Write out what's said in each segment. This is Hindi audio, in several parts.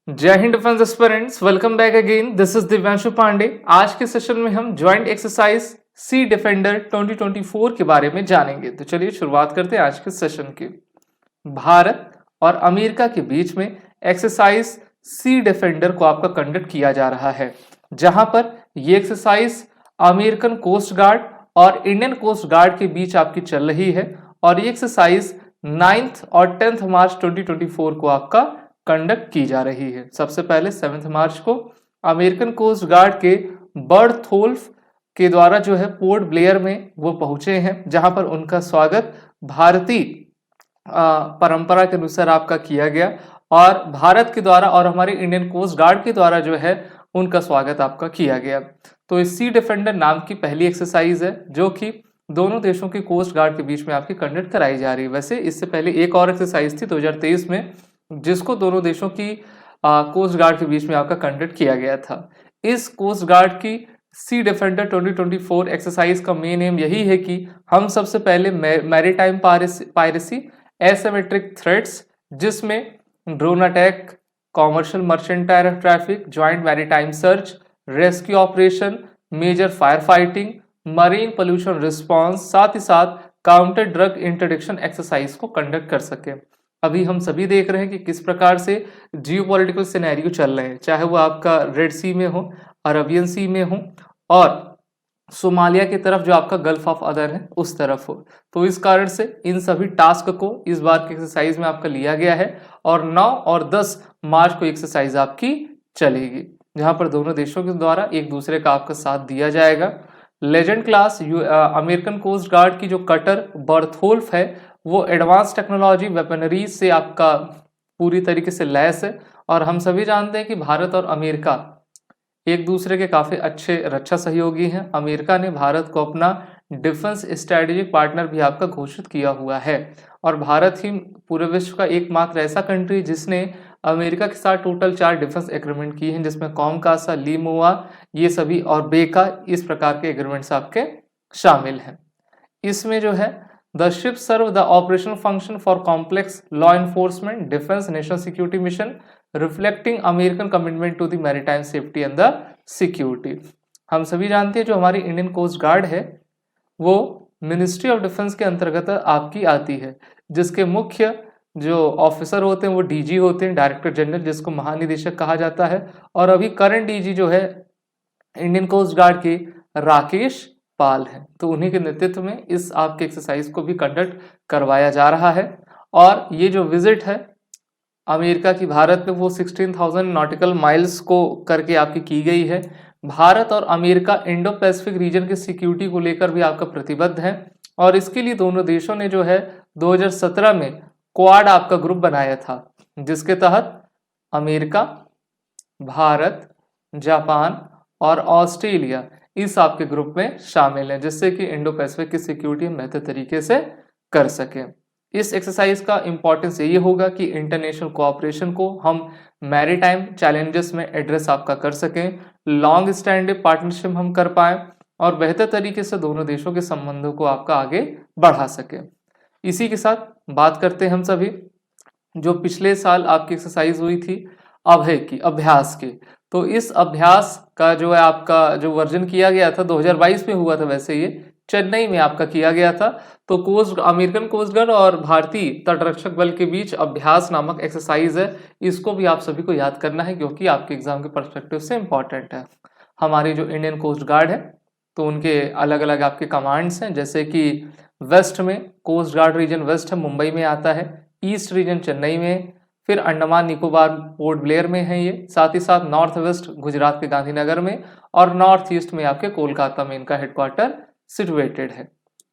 जय Hind defence aspirants, welcome back again. This is Divyanshu Pandey. आज के सेशन में हम ज्वाइंट एक्सरसाइज सी डिफेंडर 2024 के बारे में जानेंगे। तो चलिए शुरुआत करते हैं आज के सेशन की। भारत और अमेरिका के बीच में एक्सरसाइज सी डिफेंडर को आपका कंडक्ट किया जा रहा है, जहां पर ये एक्सरसाइज अमेरिकन कोस्ट गार्ड और इंडियन कोस्ट गार्ड के बीच आपकी चल रही है। और ये एक्सरसाइज 9 और 10 मार्च 2024 को आपका कंडक्ट की जा रही है। सबसे पहले 7 मार्च को अमेरिकन कोस्ट गार्ड के बर्थोल्फ के द्वारा जो है पोर्ट ब्लेयर में वो पहुंचे हैं, जहां पर उनका स्वागत भारतीय परंपरा के अनुसार आपका किया गया और भारत के द्वारा और हमारे इंडियन कोस्ट गार्ड के द्वारा जो है उनका स्वागत आपका किया गया। तो इस सी डिफेंडर नाम की पहली एक्सरसाइज है जो कि दोनों देशों की कोस्ट गार्ड के बीच में आपकी कंडक्ट कराई जा रही है। वैसे इससे पहले एक और एक्सरसाइज थी 2023 में, जिसको दोनों देशों की कोस्ट गार्ड के बीच में आपका कंडक्ट किया गया था। इस कोस्ट गार्ड की सी डिफेंडर 2024 एक्सरसाइज का मेन एम यही है कि हम सबसे पहले मैरीटाइम पायरेसी, एसिमेट्रिक थ्रेट्स जिसमें drone attack, commercial mercantile traffic, joint maritime search, rescue operation, major fire fighting, marine pollution response, साथ ही साथ काउंटर ड्रग इंटरडिक्शन एक्सरसाइज को कंडक्ट कर सके। अभी हम सभी देख रहे हैं कि किस प्रकार से जियोपॉलिटिकल सिनेरियो चल रहे हैं, चाहे वो आपका रेड सी में हो, अरबियन सी में हो और सोमालिया की तरफ जो आपका गल्फ ऑफ अदर है उस तरफ हो। तो इस कारण से इन सभी टास्क को इस बार की एक्सरसाइज में आपका लिया गया है और 9 और 10 मार्च को एक्सरसाइज आपकी चलेगी, जहां पर दोनों देशों के द्वारा एक दूसरे का आपका साथ दिया जाएगा। Legend class American coast guard की जो कटर बर्थोल्फ है वो एडवांस टेक्नोलॉजी वेपनरीज से आपका पूरी तरीके से लैस है। और हम सभी जानते हैं कि भारत और अमेरिका एक दूसरे के काफ़ी अच्छे रक्षा सहयोगी हैं। अमेरिका ने भारत को अपना डिफेंस स्ट्रेटेजिक पार्टनर भी आपका घोषित किया हुआ है और भारत ही पूरे विश्व का एकमात्र ऐसा कंट्री जिसने अमेरिका के साथ टोटल 4 डिफेंस एग्रीमेंट किए हैं, जिसमें कॉमकासा, लीमुआ, ये सभी और बेका, इस प्रकार के एग्रीमेंट्स आपके शामिल हैं। इसमें जो है the ship serve the operational function for complex law enforcement, defence, national security mission, reflecting American commitment to the maritime safety and the security. हम सभी जानते हैं जो हमारी इंडियन कोस्ट गार्ड है वो मिनिस्ट्री ऑफ डिफेंस के अंतर्गत आपकी आती है, जिसके मुख्य जो ऑफिसर होते हैं वो डीजी होते हैं, डायरेक्टर जनरल, जिसको महानिदेशक कहा जाता है। और अभी करंट डीजी जो है इंडियन कोस्ट गार्ड के राकेश पाल है, तो उन्हीं के नेतृत्व में इस आपके एक्सरसाइज को भी कंडक्ट करवाया जा रहा है। और ये जो विजिट है अमेरिका की भारत में वो 16,000 नॉटिकल माइल्स को करके आपकी की गई है। भारत और अमेरिका इंडो पैसिफिक रीजन की सिक्योरिटी को लेकर भी आपका प्रतिबद्ध है और इसके लिए दोनों देशों ने जो है 2017 में क्वाड आपका ग्रुप बनाया था, जिसके तहत अमेरिका, भारत, जापान और ऑस्ट्रेलिया इस आपके ग्रुप में शामिल है, जिससे कि इंडो पैसिफिक की सिक्योरिटी हम बेहतर तरीके से कर सकें। इस एक्सरसाइज का इंपॉर्टेंस ये होगा कि इंटरनेशनल कोऑपरेशन को हम मैरीटाइम चैलेंजेस में एड्रेस आपका कर सकें, लॉन्ग स्टैंडिंग पार्टनरशिप हम कर पाएं और बेहतर तरीके से दोनों देशों के संबंधों को आपका आगे बढ़ा सकें। इसी के साथ बात करते हैं हम सभी जो पिछले साल आपकी एक्सरसाइज हुई थी अभय की, अभ्यास की। तो इस अभ्यास का जो है आपका जो वर्जन किया गया था 2022 में हुआ था, वैसे ये चेन्नई में आपका किया गया था। तो अमेरिकन कोस्ट गार्ड और भारतीय तटरक्षक बल के बीच अभ्यास नामक एक्सरसाइज है, इसको भी आप सभी को याद करना है क्योंकि आपके एग्जाम के पर्सपेक्टिव से इंपॉर्टेंट है। हमारी जो इंडियन कोस्ट गार्ड है तो उनके अलग अलग आपके कमांड्स हैं, जैसे कि वेस्ट में कोस्ट गार्ड रीजन वेस्ट है, मुंबई में आता है, ईस्ट रीजन चेन्नई में, फिर अंडमान निकोबार पोर्ट ब्लेयर में है ये, साथ ही साथ नॉर्थ वेस्ट गुजरात के गांधीनगर में और नॉर्थ ईस्ट में आपके कोलकाता में इनका हेडक्वार्टर सिचुएटेड है।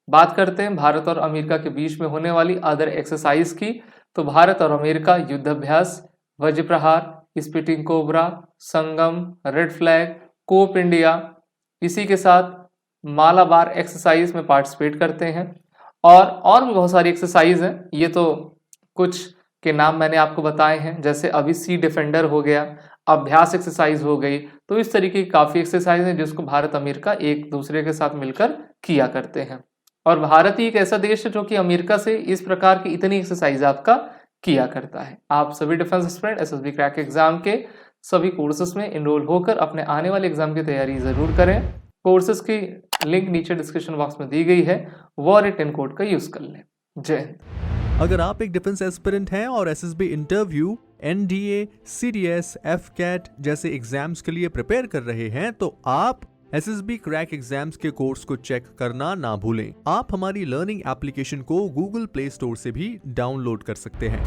बात करते हैं भारत और अमेरिका के बीच में होने वाली अदर एक्सरसाइज की। तो भारत और अमेरिका युद्धाभ्यास, वज्र प्रहार, स्पीटिंग कोबरा, संगम, रेड फ्लैग, कोप इंडिया, इसी के साथ मालाबार एक्सरसाइज में पार्टिसिपेट करते हैं और भी बहुत सारी एक्सरसाइज हैं। ये तो कुछ के नाम मैंने आपको बताए हैं, जैसे अभी सी डिफेंडर हो गया, अभ्यास एक्सरसाइज हो गई। तो इस तरीके की काफ़ी एक्सरसाइज है जिसको भारत अमेरिका एक दूसरे के साथ मिलकर किया करते हैं और भारत ही एक ऐसा देश है जो कि अमेरिका से इस प्रकार की इतनी एक्सरसाइज आपका किया करता है। आप सभी defence aspirant SSB crack exam के सभी कोर्सेज में इनरोल होकर अपने आने वाले एग्जाम की तैयारी जरूर करें। कोर्सेज की लिंक नीचे डिस्क्रिप्शन बॉक्स में दी गई है, वो रिटन कोड का यूज कर लें। जय हिंद। अगर आप एक डिफेंस एस्पिरेंट हैं और SSB interview, NDA, CDS, AFCAT जैसे एग्जाम्स के लिए प्रिपेयर कर रहे हैं तो आप एसएसबी क्रैक एग्जाम्स के कोर्स को चेक करना ना भूलें। आप हमारी लर्निंग एप्लीकेशन को गूगल प्ले स्टोर से भी डाउनलोड कर सकते हैं।